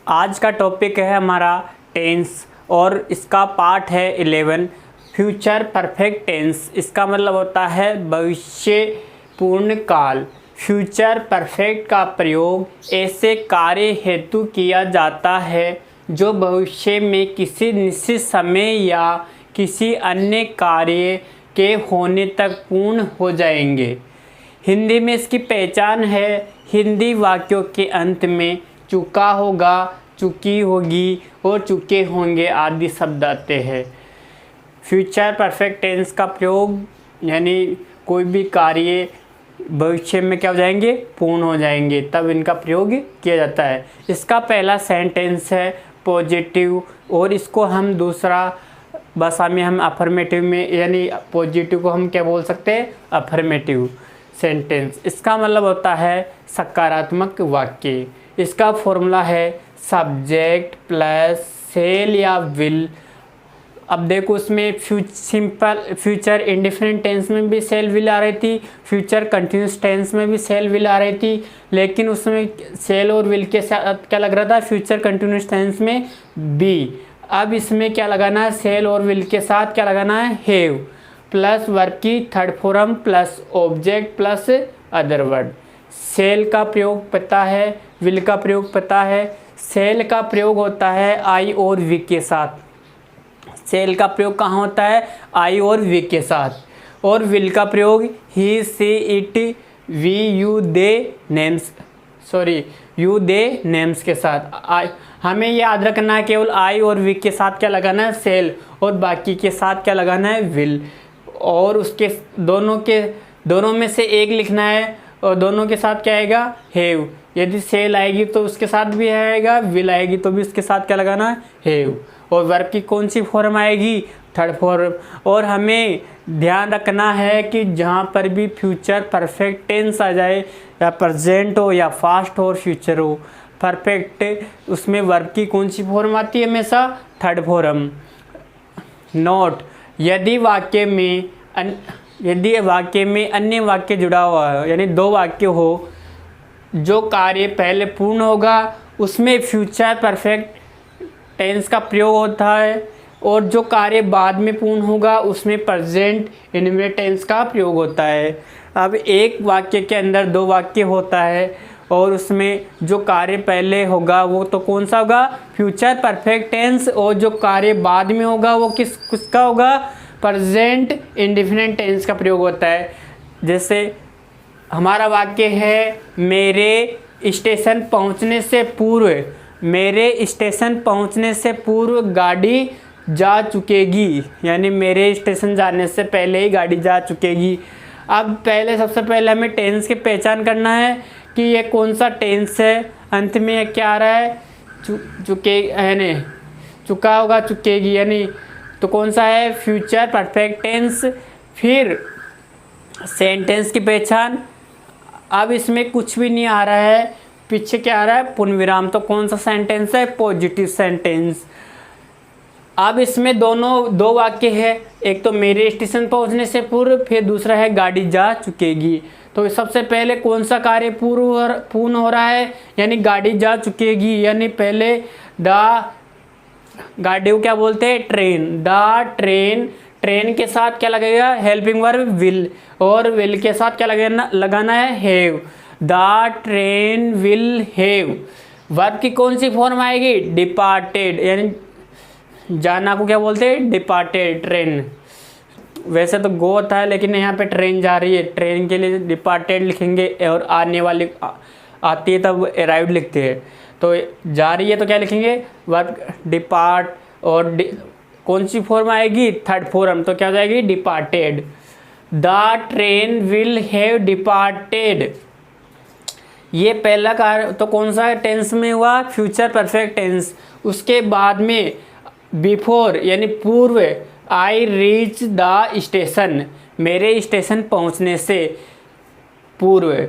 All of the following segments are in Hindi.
आज का टॉपिक है हमारा टेंस और इसका पार्ट है 11 फ्यूचर परफेक्ट टेंस। इसका मतलब होता है भविष्य पूर्ण काल। फ्यूचर परफेक्ट का प्रयोग ऐसे कार्य हेतु किया जाता है जो भविष्य में किसी निश्चित समय या किसी अन्य कार्य के होने तक पूर्ण हो जाएंगे। हिंदी में इसकी पहचान है, हिंदी वाक्यों के अंत में चुका होगा, चुकी होगी और चुके होंगे आदि शब्द आते हैं। फ्यूचर परफेक्ट टेंस का प्रयोग यानी कोई भी कार्य भविष्य में क्या हो जाएंगे, पूर्ण हो जाएंगे, तब इनका प्रयोग किया जाता है। इसका पहला सेंटेंस है पॉजिटिव और इसको हम दूसरा भाषा में हम अफर्मेटिव में यानी पॉजिटिव को हम क्या बोल सकते हैं, अफर्मेटिव सेंटेंस। इसका मतलब होता है सकारात्मक वाक्य। इसका फॉर्मूला है सब्जेक्ट प्लस सेल या विल। अब देखो उसमें फ्यूचर इंडिफिनिट टेंस में भी सेल विल आ रही थी, फ्यूचर कंटिन्यूस टेंस में भी सेल विल आ रही थी, लेकिन उसमें सेल और विल के साथ क्या लग रहा था, फ्यूचर कंटिन्यूस टेंस में बी। अब इसमें क्या लगाना है, सेल और विल के साथ क्या लगाना है, हैव प्लस वर्ब की third form plus object plus other word. Shall का प्रयोग पता है, विल का प्रयोग पता है। सेल का प्रयोग होता है आई और वी के साथ। सेल का प्रयोग कहाँ होता है, आई और वी के साथ। और विल का प्रयोग he she it we you they names you they names के साथ। हमें ये याद रखना है केवल आई और वी के साथ क्या लगाना है, सेल, और बाकी के साथ क्या लगाना है, विल। और उसके दोनों में से एक लिखना है और दोनों के साथ क्या आएगा, हैव। यदि सेल आएगी तो उसके साथ भी आएगा, विल आएगी तो भी उसके साथ क्या लगाना है, हैव। और वर्ब की कौन सी फॉर्म आएगी, थर्ड फॉर्म। और हमें ध्यान रखना है कि जहाँ पर भी फ्यूचर परफेक्ट टेंस आ जाए, या प्रेजेंट हो या फास्ट हो और फ्यूचर हो, परफेक्ट उसमें वर्ब की कौन सी फॉर्म आती है, हमेशा थर्ड फॉर्म। नोट, यदि वाक्य में अन्य वाक्य जुड़ा हुआ है, यानी दो वाक्य हो, जो कार्य पहले पूर्ण होगा उसमें फ्यूचर परफेक्ट टेंस का प्रयोग होता है, और जो कार्य बाद में पूर्ण होगा उसमें प्रेजेंट इंडेफिनिट टेंस का प्रयोग होता है। अब एक वाक्य के अंदर दो वाक्य होता है और उसमें जो कार्य पहले होगा वो तो कौन सा होगा, फ्यूचर परफेक्ट टेंस, और जो कार्य बाद में होगा वो किसका होगा, प्रेजेंट इंडेफिनिट टेंस का प्रयोग होता है। जैसे हमारा वाक्य है मेरे स्टेशन पहुंचने से पूर्व गाड़ी जा चुकेगी, यानी मेरे स्टेशन जाने से पहले ही गाड़ी जा चुकेगी। अब सबसे पहले हमें टेंस की पहचान करना है कि ये कौन सा टेंस है। अंत में क्या आ रहा है, यानी चुका होगा, चुकेगी, यानी तो कौन सा है, फ्यूचर परफेक्ट टेंस। फिर सेंटेंस की पहचान। अब इसमें कुछ भी नहीं आ रहा है, पीछे क्या आ रहा है, पूर्ण विराम, तो कौन सा सेंटेंस है, पॉजिटिव सेंटेंस। अब इसमें दो वाक्य है, एक तो मेरे स्टेशन पहुंचने से पूर्व, फिर दूसरा है गाड़ी जा चुकेगी। तो सबसे पहले कौन सा कार्य पूर्ण हो रहा है, यानी गाड़ी जा चुकेगी, यानी पहले गाड़ी को क्या बोलते हैं, ट्रेन। ट्रेन के साथ क्या लगेगा, हेल्पिंग वर्ब विल, और विल के साथ क्या लगाना है, have. The train will have. Verb की कौन सी फॉर्म आएगी, डिपार्टेड, यानी जाना को क्या बोलते हैं, डिपार्टेड, ट्रेन। वैसे तो गो होता है लेकिन यहाँ पे ट्रेन जा रही है, ट्रेन के लिए डिपार्टेड लिखेंगे, और आने वाली आती है तब अराइव्ड लिखते हैं। तो जा रही है तो क्या लिखेंगे, वर्ब डिपार्ट, और कौन सी फॉर्म आएगी, थर्ड फॉर्म, तो क्या हो जाएगी, departed. The train will have departed. ये पहला कार्य तो कौन सा टेंस में हुआ, फ्यूचर परफेक्ट टेंस। उसके बाद में बिफोर यानी पूर्व, आई रीच द स्टेशन, मेरे स्टेशन पहुंचने से पूर्व,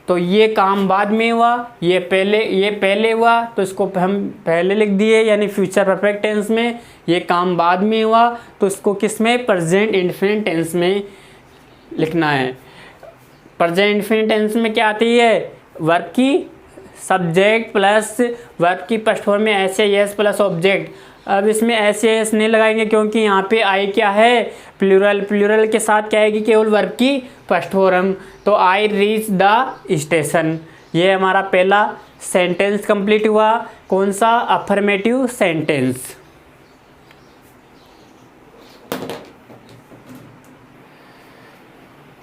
तो ये काम बाद में हुआ, ये पहले हुआ, तो इसको हम पहले लिख दिए, यानी फ्यूचर परफेक्ट टेंस में। ये काम बाद में हुआ तो इसको किस में, प्रेजेंट इंडेफिनिट टेंस में लिखना है। प्रेजेंट इंडेफिनिट टेंस में क्या आती है, वर्ब की सब्जेक्ट प्लस वर्ब की फर्स्ट फॉर्म में ऐसे एस प्लस ऑब्जेक्ट। अब इसमें ऐसे एस नहीं लगाएंगे क्योंकि यहाँ पे आई क्या है, प्लूरल। प्लूरल के साथ क्या आएगी, केवल वर्ब की फर्स्ट फॉर्म। तो आई रीच द स्टेशन। ये हमारा पहला सेंटेंस कंप्लीट हुआ। कौन सा, अफर्मेटिव सेंटेंस।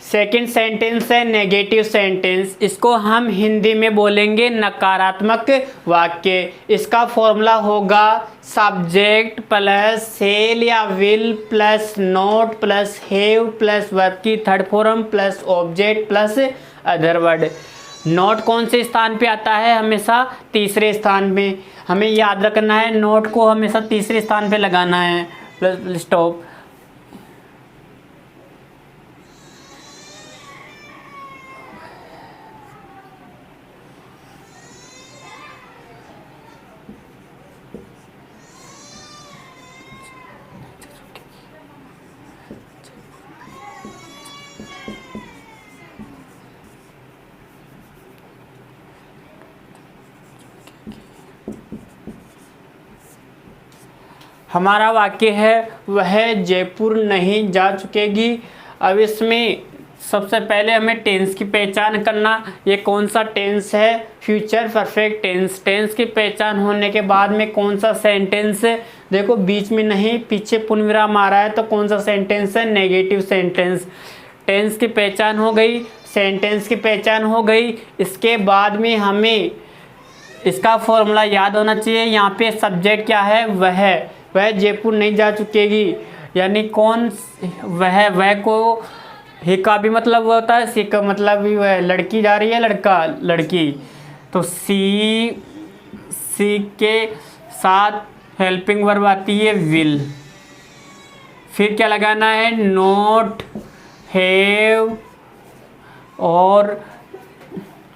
सेकंड सेंटेंस है नेगेटिव सेंटेंस। इसको हम हिंदी में बोलेंगे नकारात्मक वाक्य। इसका फॉर्मूला होगा सब्जेक्ट प्लस सेल या will plus not plus have plus verb की third form plus object plus other word. Not कौन से स्थान पे आता है, हमेशा तीसरे स्थान में। हमें याद रखना है नॉट को हमेशा तीसरे स्थान पे लगाना है। Plus stop. हमारा वाक्य है वह जयपुर नहीं जा चुकेगी। अब इसमें सबसे पहले हमें टेंस की पहचान करना। ये कौन सा टेंस है, फ्यूचर परफेक्ट टेंस। टेंस की पहचान होने के बाद में कौन सा सेंटेंस है, देखो बीच में नहीं पीछे पूर्णविराम आ रहा है, तो कौन सा सेंटेंस है, नेगेटिव सेंटेंस। टेंस की पहचान हो गई, सेंटेंस की पहचान हो गई। इसके बाद में हमें इसका फॉर्मूला याद होना चाहिए। यहाँ पे सब्जेक्ट क्या है, वह जयपुर नहीं जा चुकेगी, यानी कौन वह को ही का भी मतलब होता है, सी का मतलब भी वह लड़की जा रही है, लड़का लड़की। तो सी के साथ हेल्पिंग वर्ब आती है विल। फिर क्या लगाना है, नॉट हैव और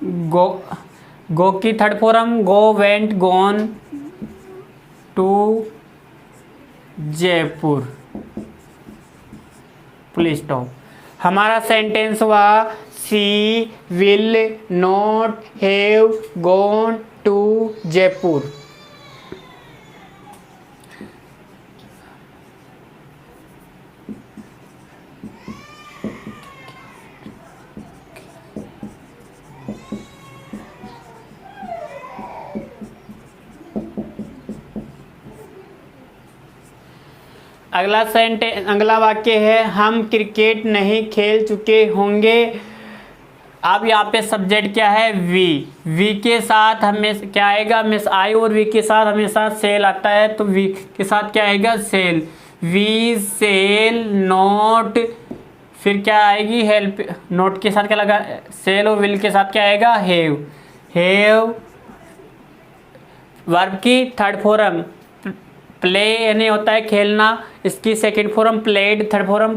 गो की third form go went gone to Jaipur. Please stop. हमारा सेंटेंस हुआ she will not have gone to Jaipur. अगला वाक्य है हम क्रिकेट नहीं खेल चुके होंगे। अब यहाँ पे सब्जेक्ट क्या है, वी के साथ हमें क्या आएगा, मिस आई और वी के साथ हमेशा सेल आता है, तो वी के साथ क्या आएगा, सेल। वी सेल नॉट, फिर क्या आएगी, हेल्प। नोट के साथ क्या लगा, सेल, और विल के साथ क्या आएगा, हैव। वर्ब की थर्ड फॉर्म प्ले यानी होता है खेलना, इसकी second form played, third form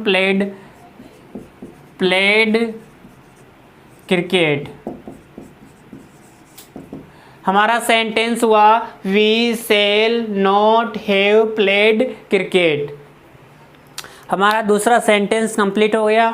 played cricket. हमारा सेंटेंस हुआ we shall not have played cricket. हमारा दूसरा सेंटेंस कंप्लीट हो गया।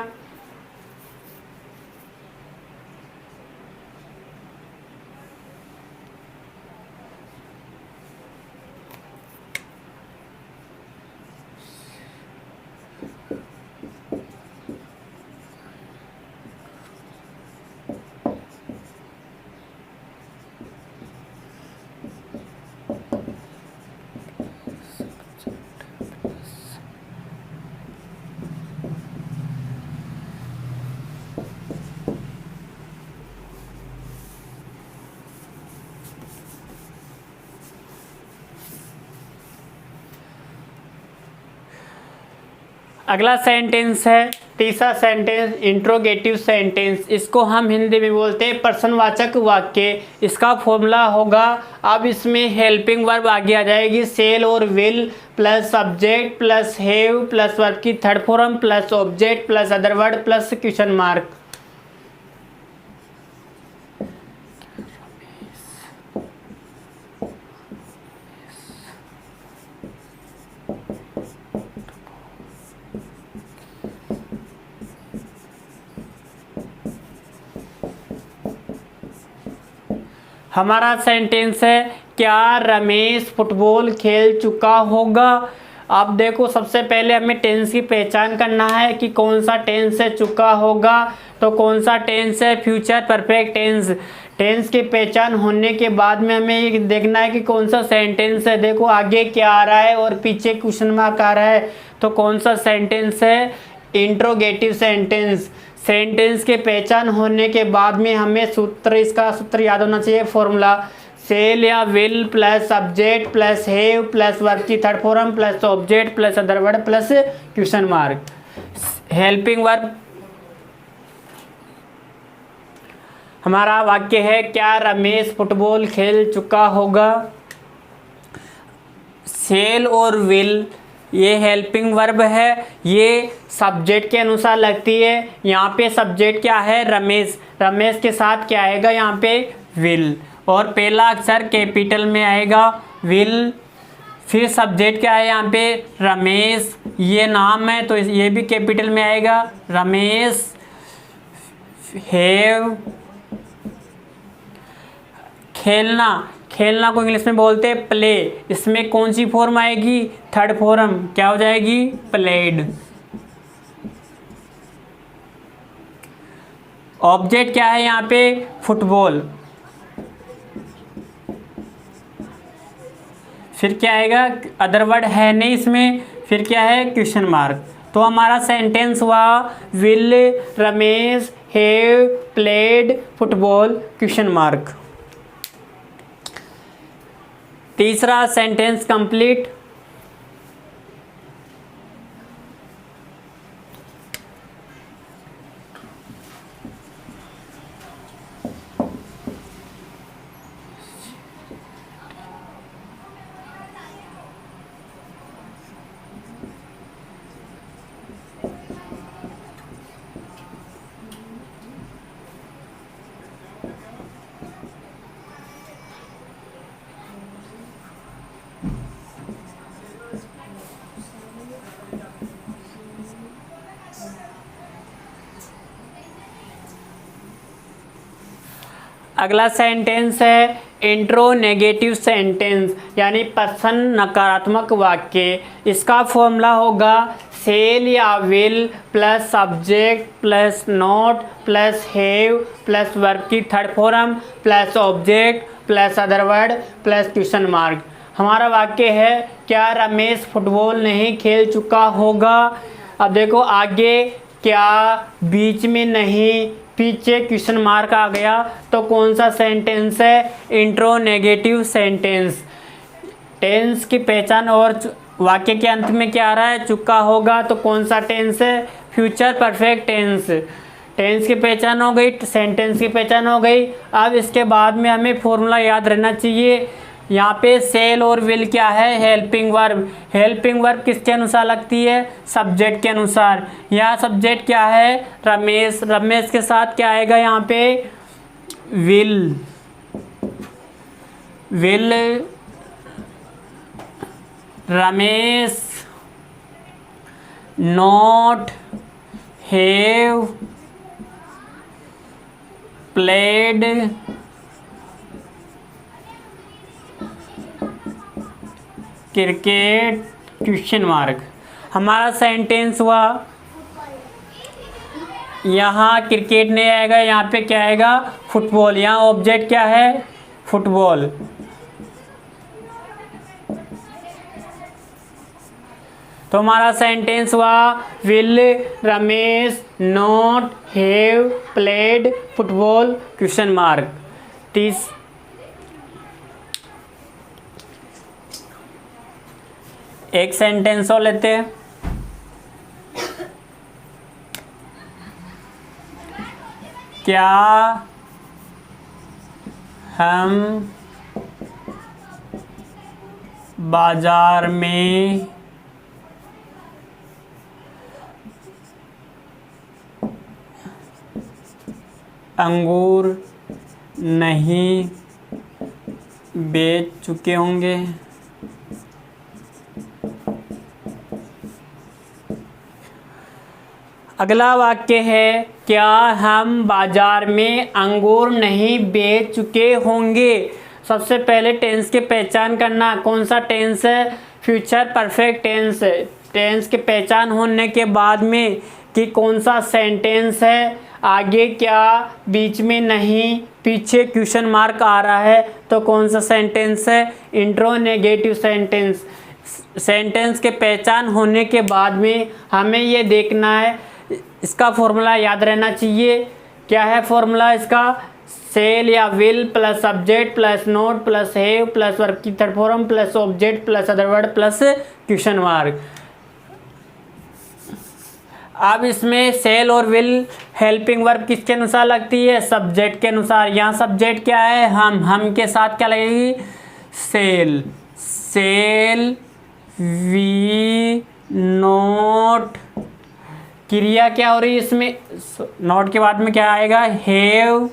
अगला सेंटेंस है तीसरा सेंटेंस इंट्रोगेटिव सेंटेंस। इसको हम हिंदी में बोलते हैं प्रश्नवाचक वाक्य। इसका फॉर्मूला होगा, अब इसमें हेल्पिंग वर्ब आगे आ जाएगी, सेल और will plus subject plus have plus verb की third form plus object plus other word plus question mark. हमारा सेंटेंस है क्या रमेश फुटबॉल खेल चुका होगा। अब देखो सबसे पहले हमें टेंस की पहचान करना है कि कौन सा टेंस है चुका होगा, तो कौन सा टेंस है फ्यूचर परफेक्ट टेंस। टेंस की पहचान होने के बाद में हमें ये देखना है कि कौन सा सेंटेंस है। देखो आगे क्या आ रहा है और पीछे क्वेश्चन मार्क आ रहा है, तो कौन सा सेंटेंस है इंट्रोगेटिव सेंटेंस। सेंटेंस के पहचान होने के बाद में हमें इसका सूत्र याद होना चाहिए, फॉर्मूला सेल या will plus subject plus have plus verb की third form plus object plus other word plus question mark. Helping verb हमारा वाक्य है क्या रमेश फुटबॉल खेल चुका होगा। सेल और विल ये हेल्पिंग वर्ब है, ये सब्जेक्ट के अनुसार लगती है। यहाँ पे सब्जेक्ट क्या है रमेश, रमेश के साथ क्या आएगा यहाँ पे विल, और पहला अक्षर कैपिटल में आएगा विल। फिर सब्जेक्ट क्या है यहाँ पे रमेश, ये नाम है तो ये भी कैपिटल में आएगा रमेश। हैव खेलना, खेलना को इंग्लिश में बोलते हैं प्ले, इसमें कौन सी फॉर्म आएगी थर्ड फॉर्म, क्या हो जाएगी प्लेड। ऑब्जेक्ट क्या है यहाँ पे फुटबॉल, फिर क्या आएगा अदर वर्ड है नहीं इसमें, फिर क्या है क्वेश्चन मार्क। तो हमारा सेंटेंस हुआ will Ramesh have played football question mark. तीसरा सेंटेंस कंप्लीट। अगला सेंटेंस है इंट्रोनेगेटिव सेंटेंस, यानी प्रश्न नकारात्मक वाक्य। इसका फॉर्मूला होगा सेल या will plus subject plus not plus have plus verb की third form plus object plus other word plus question mark. हमारा वाक्य है क्या रमेश फुटबॉल नहीं खेल चुका होगा। अब देखो आगे क्या, बीच में नहीं, पीछे क्वेश्चन मार्क आ गया, तो कौन सा सेंटेंस है इंट्रोनेगेटिव सेंटेंस। टेंस की पहचान और वाक्य के अंत में क्या आ रहा है चुका होगा, तो कौन सा टेंस है फ्यूचर परफेक्ट टेंस। टेंस की पहचान हो गई, सेंटेंस की पहचान हो गई। अब इसके बाद में हमें फॉर्मूला याद रहना चाहिए। यहाँ पे सेल और विल क्या है हेल्पिंग वर्ब। हेल्पिंग वर्ब किसके अनुसार लगती है सब्जेक्ट के अनुसार। यहाँ सब्जेक्ट क्या है रमेश, रमेश के साथ क्या आएगा यहाँ पे will. Will Ramesh not have played cricket question mark. हमारा सेंटेंस हुआ यहाँ क्रिकेट नहीं आएगा, यहाँ पे क्या आएगा फुटबॉल। यहाँ ऑब्जेक्ट क्या है फुटबॉल। तो हमारा सेंटेंस हुआ will Ramesh not have played football question mark. एक सेंटेंस और लेते हैं। क्या हम बाजार में अंगूर नहीं बेच चुके होंगे। अगला वाक्य है, क्या हम बाजार में अंगूर नहीं बेच चुके होंगे। सबसे पहले टेंस की पहचान करना, कौन सा टेंस है, फ्यूचर परफेक्ट टेंस है। टेंस की पहचान होने के बाद में कि कौन सा सेंटेंस है, आगे क्या, बीच में नहीं, पीछे क्वेश्चन मार्क आ रहा है तो कौन सा सेंटेंस है, इंट्रोनेगेटिव सेंटेंस। सेंटेंस के पहचान होने के बाद में हमें ये देखना है, इसका फॉर्मूला याद रहना चाहिए। क्या है फॉर्मूला इसका, सेल या will plus subject plus not plus have plus verb की third form plus object plus other word plus question mark. अब इसमें सेल और विल हेल्पिंग वर्ब किसके अनुसार लगती है, सब्जेक्ट के अनुसार। यहाँ सब्जेक्ट क्या है, हम के साथ क्या लगेगी, सेल। सेल वी नोट, क्रिया क्या हो रही है इसमें, नोट के बाद में क्या आएगा, हैव।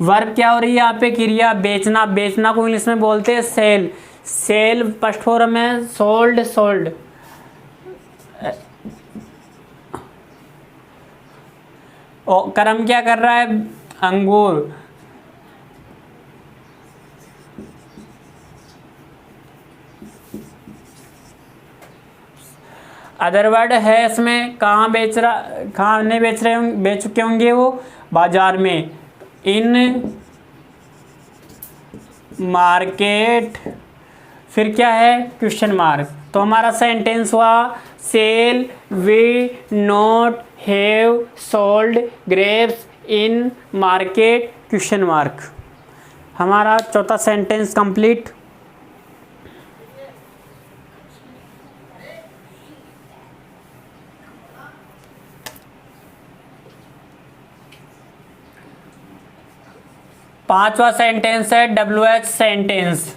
वर्ब क्या हो रही है यहाँ पे, क्रिया बेचना। बेचना को इंग्लिश में बोलते हैं सेल। सेल फर्स्ट फॉर्म है सोल्ड, सोल्ड। और कर्म क्या कर रहा है, अंगूर। अदर वर्ड है इसमें, कहाँ बेच रहा, कहाँ नहीं बेच रहे होंगे, बेच चुके होंगे वो, बाजार में। इन मार्केट, फिर क्या है, क्वेश्चन मार्क। तो हमारा सेंटेंस हुआ, shall we not have sold grapes in market question mark. हमारा चौथा सेंटेंस कंप्लीट। पांचवा सेंटेंस है WH सेंटेंस।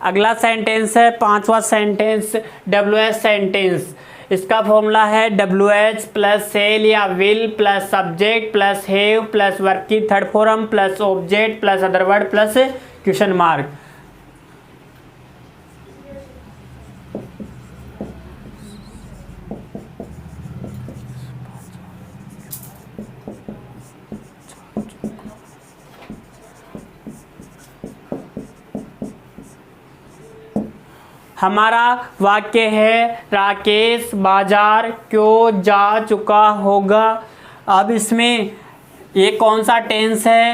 अगला सेंटेंस है पांचवा सेंटेंस WH सेंटेंस। इसका फॉर्मूला है WH प्लस सेल या will plus subject plus have plus verb की third form plus object plus other word plus question mark. हमारा वाक्य है, राकेश बाजार क्यों जा चुका होगा। अब इसमें ये कौन सा टेंस है,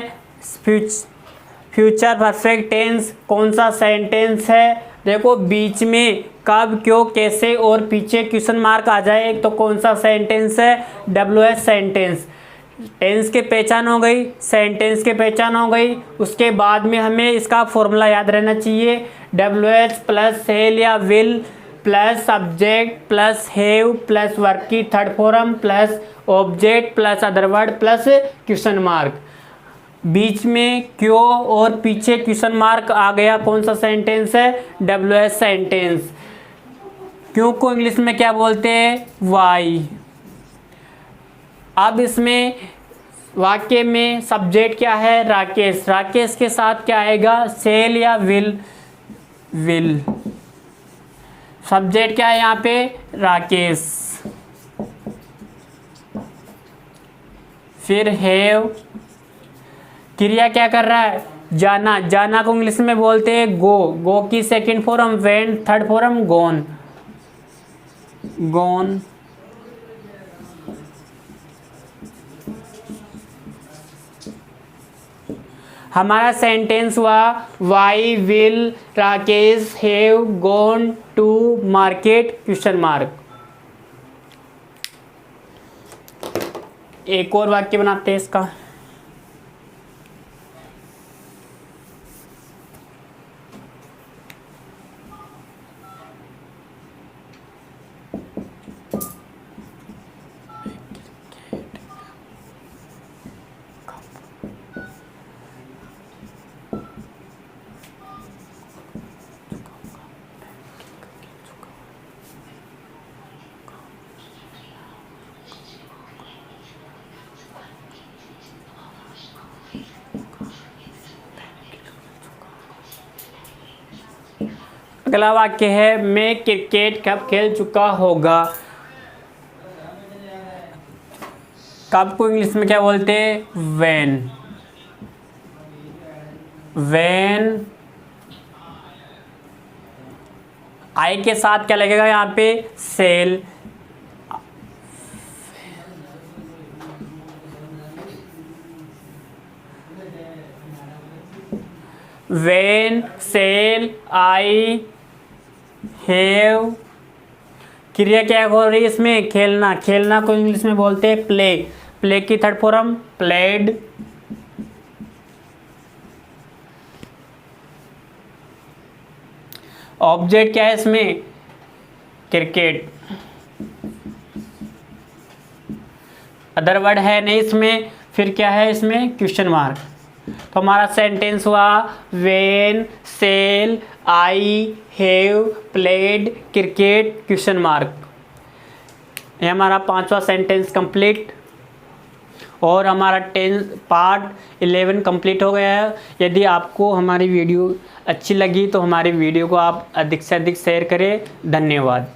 फ्यूचर परफेक्ट टेंस। कौन सा सेंटेंस है, देखो बीच में कब क्यों कैसे और पीछे क्वेश्चन मार्क आ जाए तो कौन सा सेंटेंस है, WH सेंटेंस। टेंस के पहचान हो गई, सेंटेंस के पहचान हो गई। उसके बाद में हमें इसका फॉर्मूला याद रहना चाहिए, WH प्लस सेल या will plus subject plus have plus verb की third form plus object plus other word plus question mark. बीच में क्यों और पीछे क्वेश्चन मार्क आ गया, कौन सा सेंटेंस है, WH सेंटेंस। क्यों को इंग्लिश में क्या बोलते हैं, वाई। अब इसमें वाक्य में सब्जेक्ट क्या है, राकेश। राकेश के साथ क्या आएगा, सेल या विल, विल। सब्जेक्ट क्या है यहाँ पे, राकेश। फिर हैव, क्रिया क्या कर रहा है, जाना। जाना को इंग्लिश में बोलते हैं गो। गो की second form went, third form gone, gone. हमारा सेंटेंस हुआ, why will Rakesh have gone to market question mark. एक और वाक्य बनाते हैं इसका। अगला वाक्य है मैं क्रिकेट कब खेल चुका होगा। कब को इंग्लिश में क्या बोलते हैं, व्हेन। व्हेन आई के साथ क्या लगेगा यहाँ पे, shall. When shall I have, क्रिया क्या हो रही है इसमें, खेलना। खेलना को इंग्लिश में बोलते हैं प्ले। प्ले की थर्ड फॉर्म प्लेड। ऑब्जेक्ट क्या है इसमें, क्रिकेट। अदर वर्ड है नहीं इसमें, फिर क्या है इसमें, क्वेश्चन मार्क। तो हमारा सेंटेंस हुआ when shall I have played cricket question mark. ये हमारा 5वां सेंटेंस कंप्लीट और हमारा 10 पार्ट 11 कंप्लीट हो गया है। यदि आपको हमारी वीडियो अच्छी लगी तो हमारी वीडियो को आप अधिक से अधिक शेयर करें। धन्यवाद।